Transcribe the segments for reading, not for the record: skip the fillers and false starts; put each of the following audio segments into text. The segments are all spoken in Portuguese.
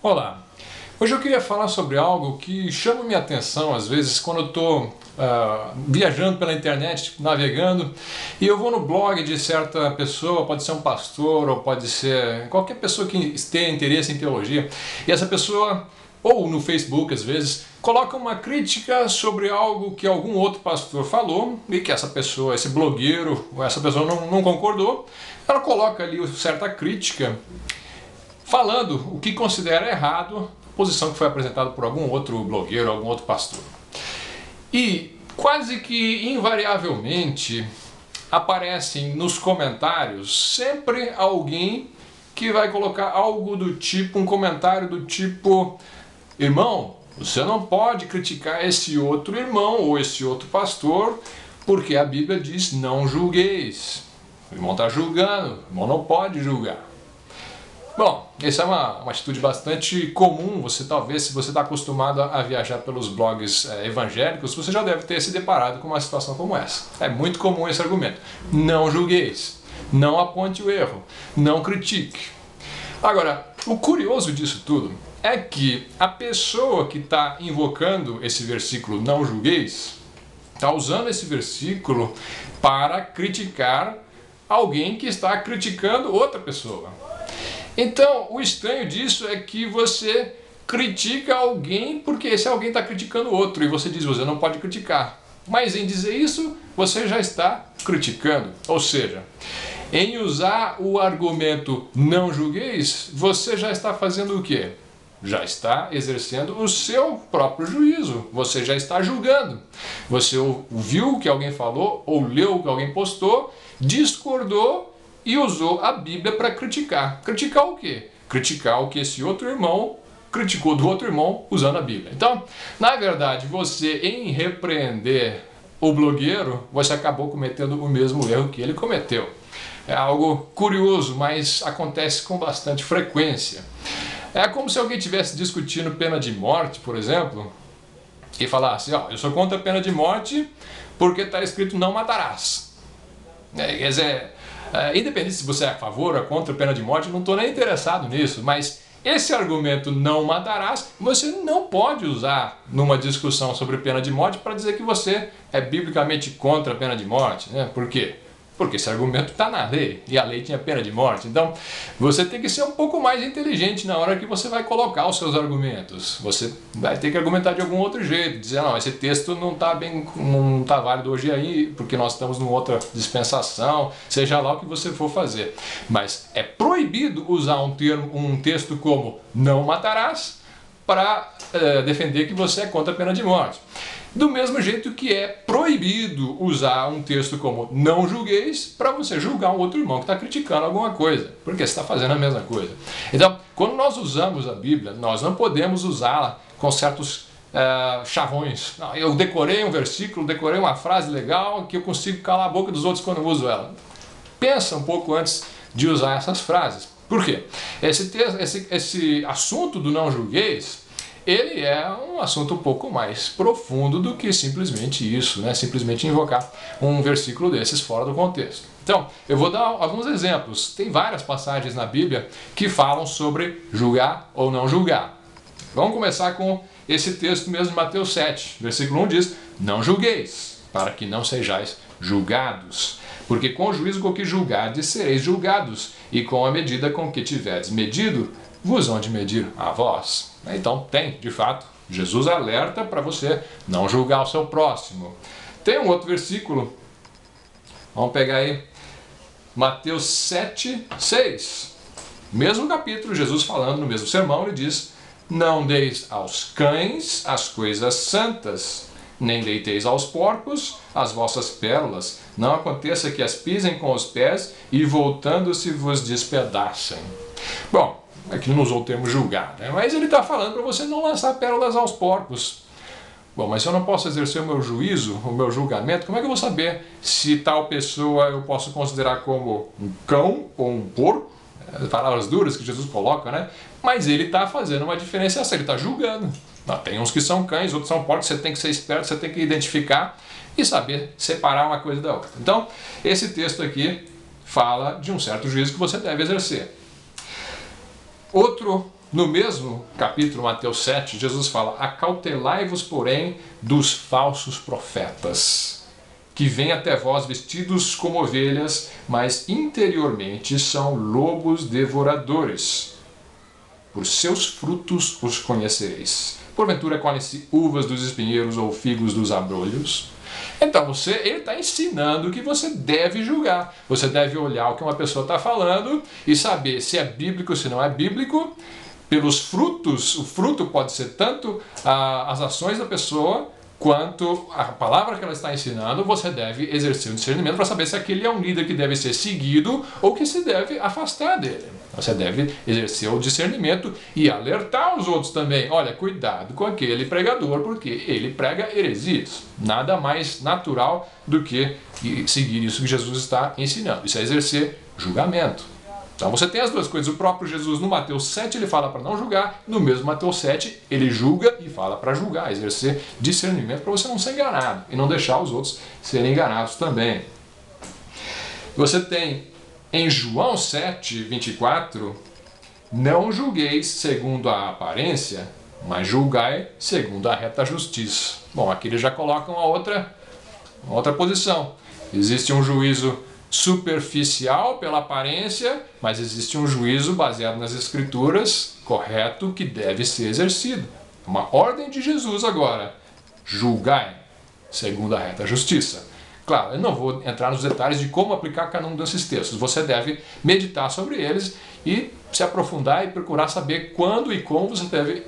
Olá, hoje eu queria falar sobre algo que chama minha atenção às vezes quando eu estou viajando pela internet, navegando, e eu vou no blog de certa pessoa, pode ser um pastor ou pode ser qualquer pessoa que tenha interesse em teologia, e essa pessoa, ou no Facebook às vezes, coloca uma crítica sobre algo que algum outro pastor falou e que essa pessoa, esse blogueiro, ou essa pessoa não concordou. Ela coloca ali certa crítica falando o que considera errado, a posição que foi apresentada por algum outro blogueiro, algum outro pastor. E quase que invariavelmente aparecem nos comentários sempre alguém que vai colocar algo do tipo, um comentário do tipo: irmão, você não pode criticar esse outro irmão ou esse outro pastor, porque a Bíblia diz não julgueis. O irmão está julgando, o irmão não pode julgar. Bom, essa é uma atitude bastante comum. Você talvez, se você está acostumado a viajar pelos blogs evangélicos, você já deve ter se deparado com uma situação como essa. É muito comum esse argumento. Não julgueis, não aponte o erro, não critique. Agora, o curioso disso tudo é que a pessoa que está invocando esse versículo não julgueis, está usando esse versículo para criticar alguém que está criticando outra pessoa. Então, o estranho disso é que você critica alguém porque esse alguém está criticando o outro e você diz: você não pode criticar. Mas em dizer isso, você já está criticando. Ou seja, em usar o argumento não julgueis, você já está fazendo o quê? Já está exercendo o seu próprio juízo. Você já está julgando. Você ouviu o que alguém falou, ou leu o que alguém postou, discordou e usou a Bíblia para criticar. Criticar o quê? Criticar o que esse outro irmão criticou do outro irmão usando a Bíblia. Então, na verdade, você, em repreender o blogueiro, você acabou cometendo o mesmo erro que ele cometeu. É algo curioso, mas acontece com bastante frequência. É como se alguém estivesse discutindo pena de morte, por exemplo, e falasse: ó, eu sou contra a pena de morte porque está escrito não matarás. Quer dizer, independente se você é a favor ou contra a pena de morte, não estou nem interessado nisso, mas esse argumento não matarás, você não pode usar numa discussão sobre pena de morte para dizer que você é biblicamente contra a pena de morte, né? Por quê? Porque esse argumento está na lei, e a lei tinha pena de morte. Então, você tem que ser um pouco mais inteligente na hora que você vai colocar os seus argumentos. Você vai ter que argumentar de algum outro jeito, dizer: não, esse texto não está válido hoje aí, porque nós estamos numa outra dispensação, seja lá o que você for fazer. Mas é proibido usar um texto como não matarás para defender que você é contra a pena de morte. Do mesmo jeito que é proibido usar um texto como não julgueis para você julgar um outro irmão que está criticando alguma coisa, porque você está fazendo a mesma coisa. Então, quando nós usamos a Bíblia, nós não podemos usá-la com certos chavões. Não, eu decorei um versículo, decorei uma frase legal que eu consigo calar a boca dos outros quando eu uso ela. Pensa um pouco antes de usar essas frases. Por quê? Esse assunto do não julgueis, ele é um assunto um pouco mais profundo do que simplesmente isso, né? Simplesmente invocar um versículo desses fora do contexto. Então, eu vou dar alguns exemplos. Tem várias passagens na Bíblia que falam sobre julgar ou não julgar. Vamos começar com esse texto mesmo de Mateus 7, versículo 1 diz: não julgueis, para que não sejais julgados. Porque com o juízo com que julgardes, sereis julgados, e com a medida com que tiverdes medido, vos hão de medir a vós. Então tem, de fato, Jesus alerta para você não julgar o seu próximo. Tem um outro versículo, vamos pegar aí, Mateus 7, 6. Mesmo capítulo, Jesus falando no mesmo sermão, ele diz: não deis aos cães as coisas santas, nem deiteis aos porcos as vossas pérolas, não aconteça que as pisem com os pés e voltando-se vos despedacem. Bom, aqui não usou o termo julgar, né? Mas ele está falando para você não lançar pérolas aos porcos. Bom, mas se eu não posso exercer o meu juízo, o meu julgamento, como é que eu vou saber se tal pessoa eu posso considerar como um cão ou um porco? Palavras duras que Jesus coloca, né? Mas ele está fazendo uma diferenciação, ele está julgando. Tem uns que são cães, outros são porcos, você tem que ser esperto, você tem que identificar e saber separar uma coisa da outra. Então, esse texto aqui fala de um certo juízo que você deve exercer. Outro No mesmo capítulo, Mateus 7, Jesus fala: acautelai-vos, porém, dos falsos profetas, que vêm até vós vestidos como ovelhas, mas interiormente são lobos devoradores. Por seus frutos os conhecereis. Porventura colhem-se uvas dos espinheiros ou figos dos abrolhos? Então, ele está ensinando que você deve julgar. Você deve olhar o que uma pessoa está falando e saber se é bíblico ou se não é bíblico. Pelos frutos, o fruto pode ser tanto as ações da pessoa, quanto a palavra que ela está ensinando. Você deve exercer o discernimento para saber se aquele é um líder que deve ser seguido ou que se deve afastar dele. Você deve exercer o discernimento e alertar os outros também. Olha, cuidado com aquele pregador, porque ele prega heresias. Nada mais natural do que seguir isso que Jesus está ensinando. Isso é exercer julgamento. Então você tem as duas coisas. O próprio Jesus, no Mateus 7, ele fala para não julgar. No mesmo Mateus 7, ele julga e fala para julgar, exercer discernimento para você não ser enganado e não deixar os outros serem enganados também. Você tem em João 7, 24, não julgueis segundo a aparência, mas julgai segundo a reta justiça. Bom, aqui ele já coloca uma outra posição. Existe um juízo superficial pela aparência, mas existe um juízo baseado nas Escrituras, correto, que deve ser exercido. Uma ordem de Jesus agora: julgai segundo a reta justiça. Claro, eu não vou entrar nos detalhes de como aplicar cada um desses textos. Você deve meditar sobre eles e se aprofundar e procurar saber quando e como você deve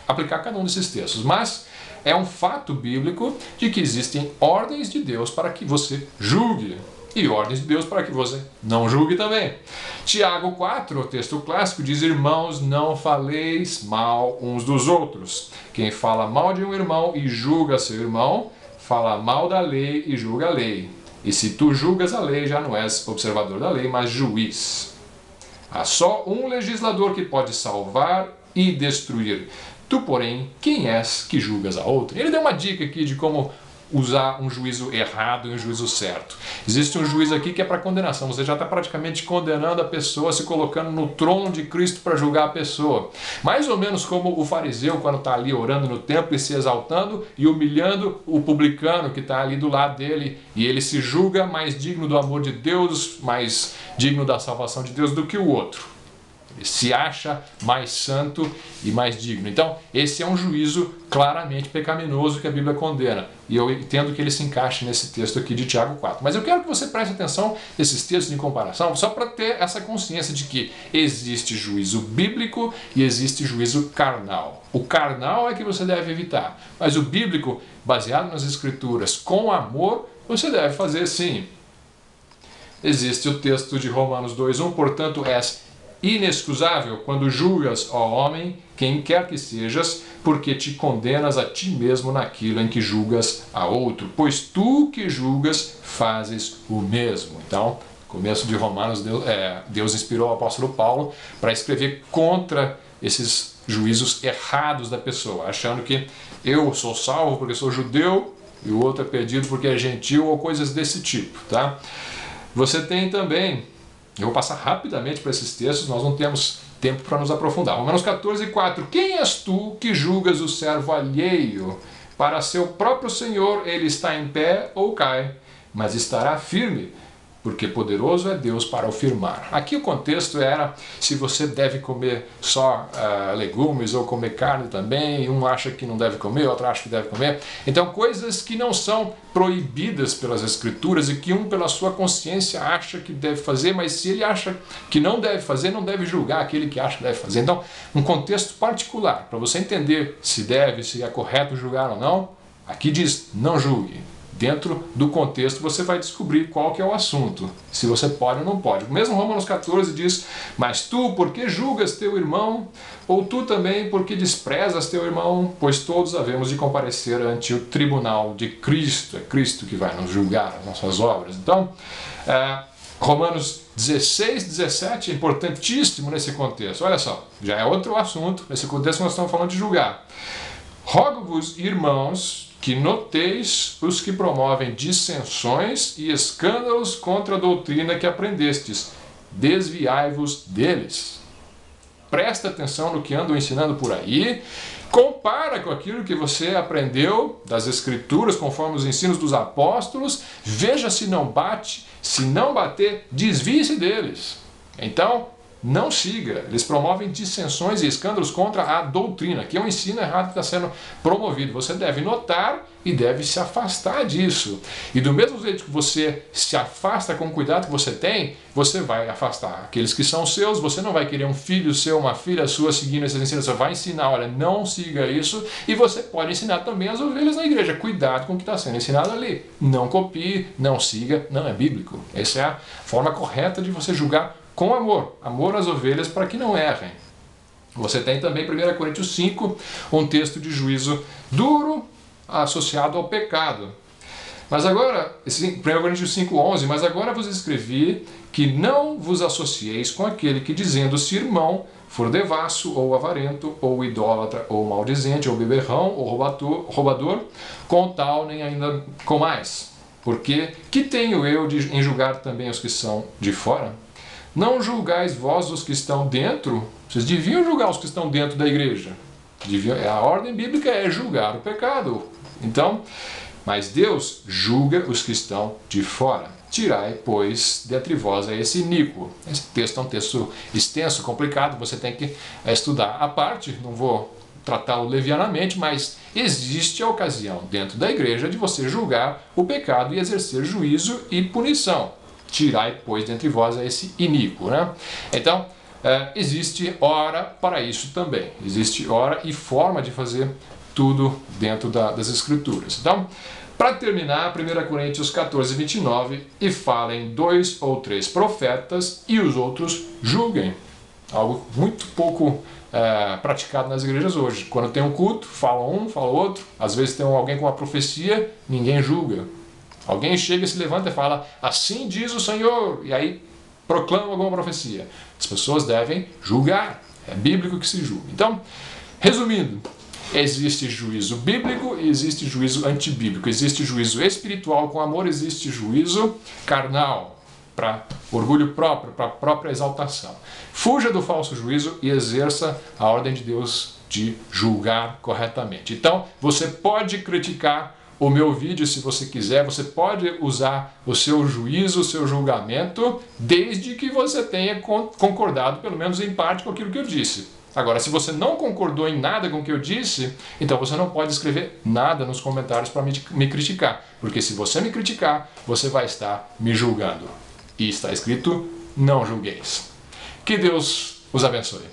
aplicar cada um desses textos. Mas é um fato bíblico de que existem ordens de Deus para que você julgue. E ordens de Deus para que você não julgue também. Tiago 4, o texto clássico, diz: irmãos, não faleis mal uns dos outros. Quem fala mal de um irmão e julga seu irmão, fala mal da lei e julga a lei. E se tu julgas a lei, já não és observador da lei, mas juiz. Há só um legislador que pode salvar e destruir. Tu, porém, quem és que julgas a outro? Ele deu uma dica aqui de como usar um juízo errado e um juízo certo. Existe um juízo aqui que é para condenação. Você já está praticamente condenando a pessoa, se colocando no trono de Cristo para julgar a pessoa. Mais ou menos como o fariseu, quando está ali orando no templo e se exaltando e humilhando o publicano que está ali do lado dele, e ele se julga mais digno do amor de Deus, mais digno da salvação de Deus do que o outro. Ele se acha mais santo e mais digno. Então, esse é um juízo claramente pecaminoso que a Bíblia condena. E eu entendo que ele se encaixe nesse texto aqui de Tiago 4. Mas eu quero que você preste atenção nesses textos de comparação, só para ter essa consciência de que existe juízo bíblico e existe juízo carnal. O carnal é que você deve evitar. Mas o bíblico, baseado nas Escrituras, com amor, você deve fazer sim. Existe o texto de Romanos 2:1, portanto, és inexcusável quando julgas, ó homem, quem quer que sejas, porque te condenas a ti mesmo naquilo em que julgas a outro, pois tu que julgas fazes o mesmo. Então, no começo de Romanos, Deus inspirou o apóstolo Paulo para escrever contra esses juízos errados da pessoa, achando que eu sou salvo porque sou judeu e o outro é perdido porque é gentil ou coisas desse tipo, tá? Você tem também, eu vou passar rapidamente para esses textos, nós não temos tempo para nos aprofundar. Romanos 14:4. Quem és tu que julgas o servo alheio? Para seu próprio Senhor ele está em pé ou cai, mas estará firme, porque poderoso é Deus para o firmar. Aqui o contexto era se você deve comer só legumes ou comer carne também. Um acha que não deve comer, outro acha que deve comer. Então, coisas que não são proibidas pelas Escrituras e que um, pela sua consciência, acha que deve fazer, mas se ele acha que não deve fazer, não deve julgar aquele que acha que deve fazer. Então, um contexto particular, para você entender se deve, se é correto julgar ou não, aqui diz, não julgue. Dentro do contexto você vai descobrir qual que é o assunto, se você pode ou não pode. Mesmo Romanos 14 diz, mas tu, por que julgas teu irmão? Ou tu também, por que desprezas teu irmão? Pois todos havemos de comparecer ante o tribunal de Cristo. É Cristo que vai nos julgar as nossas obras. Então, Romanos 16:17 é importantíssimo nesse contexto. Olha só, já é outro assunto. Nesse contexto nós estamos falando de julgar. Rogo-vos, irmãos, que noteis os que promovem dissensões e escândalos contra a doutrina que aprendestes. Desviai-vos deles. presta atenção no que andam ensinando por aí, compara com aquilo que você aprendeu das Escrituras, conforme os ensinos dos apóstolos, veja se não bate, se não bater, desvie-se deles. Então, não siga. Eles promovem dissensões e escândalos contra a doutrina, que é um ensino errado que está sendo promovido. Você deve notar e deve se afastar disso. E do mesmo jeito que você se afasta com o cuidado que você tem, você vai afastar aqueles que são seus. Você não vai querer um filho seu, uma filha sua seguindo esses ensinos. Você vai ensinar, olha, não siga isso. E você pode ensinar também as ovelhas na igreja. Cuidado com o que está sendo ensinado ali. Não copie, não siga, não é bíblico. Essa é a forma correta de você julgar com amor. Amor às ovelhas para que não errem. Você tem também 1 Coríntios 5, um texto de juízo duro associado ao pecado. Mas agora, 1 Coríntios 5:11, mas agora vos escrevi que não vos associeis com aquele que, dizendo-se irmão, for devasso, ou avarento, ou idólatra, ou maldizente, ou beberrão, ou roubador, com tal nem ainda com mais. Porque que tenho eu em julgar também os que são de fora? Não julgais vós os que estão dentro? Vocês deviam julgar os que estão dentro da igreja. A ordem bíblica é julgar o pecado. Então, mas Deus julga os que estão de fora. Tirai, pois, dentre vós esse iníquo. Esse texto é um texto extenso, complicado, você tem que estudar à parte, não vou tratá-lo levianamente, mas existe a ocasião dentro da igreja de você julgar o pecado e exercer juízo e punição. Tirai, pois, dentre vós esse iníquo, né? Então, existe hora para isso também. Existe hora e forma de fazer tudo dentro das Escrituras. Então, para terminar, 1 Coríntios 14:29, e falem 2 ou 3 profetas e os outros julguem. Algo muito pouco praticado nas igrejas hoje. Quando tem um culto, fala um, fala outro. Às vezes tem alguém com uma profecia, ninguém julga. Alguém chega, se levanta e fala, assim diz o Senhor, e aí proclama alguma profecia. As pessoas devem julgar, é bíblico que se julga. Então, resumindo, existe juízo bíblico e existe juízo antibíblico. Existe juízo espiritual com amor, existe juízo carnal, para orgulho próprio, para própria exaltação. Fuja do falso juízo e exerça a ordem de Deus de julgar corretamente. Então, você pode criticar o meu vídeo se você quiser, você pode usar o seu juízo, o seu julgamento, desde que você tenha concordado, pelo menos em parte, com aquilo que eu disse. Agora, se você não concordou em nada com o que eu disse, então você não pode escrever nada nos comentários para me criticar, porque se você me criticar, você vai estar me julgando. E está escrito, não julgueis. Que Deus os abençoe.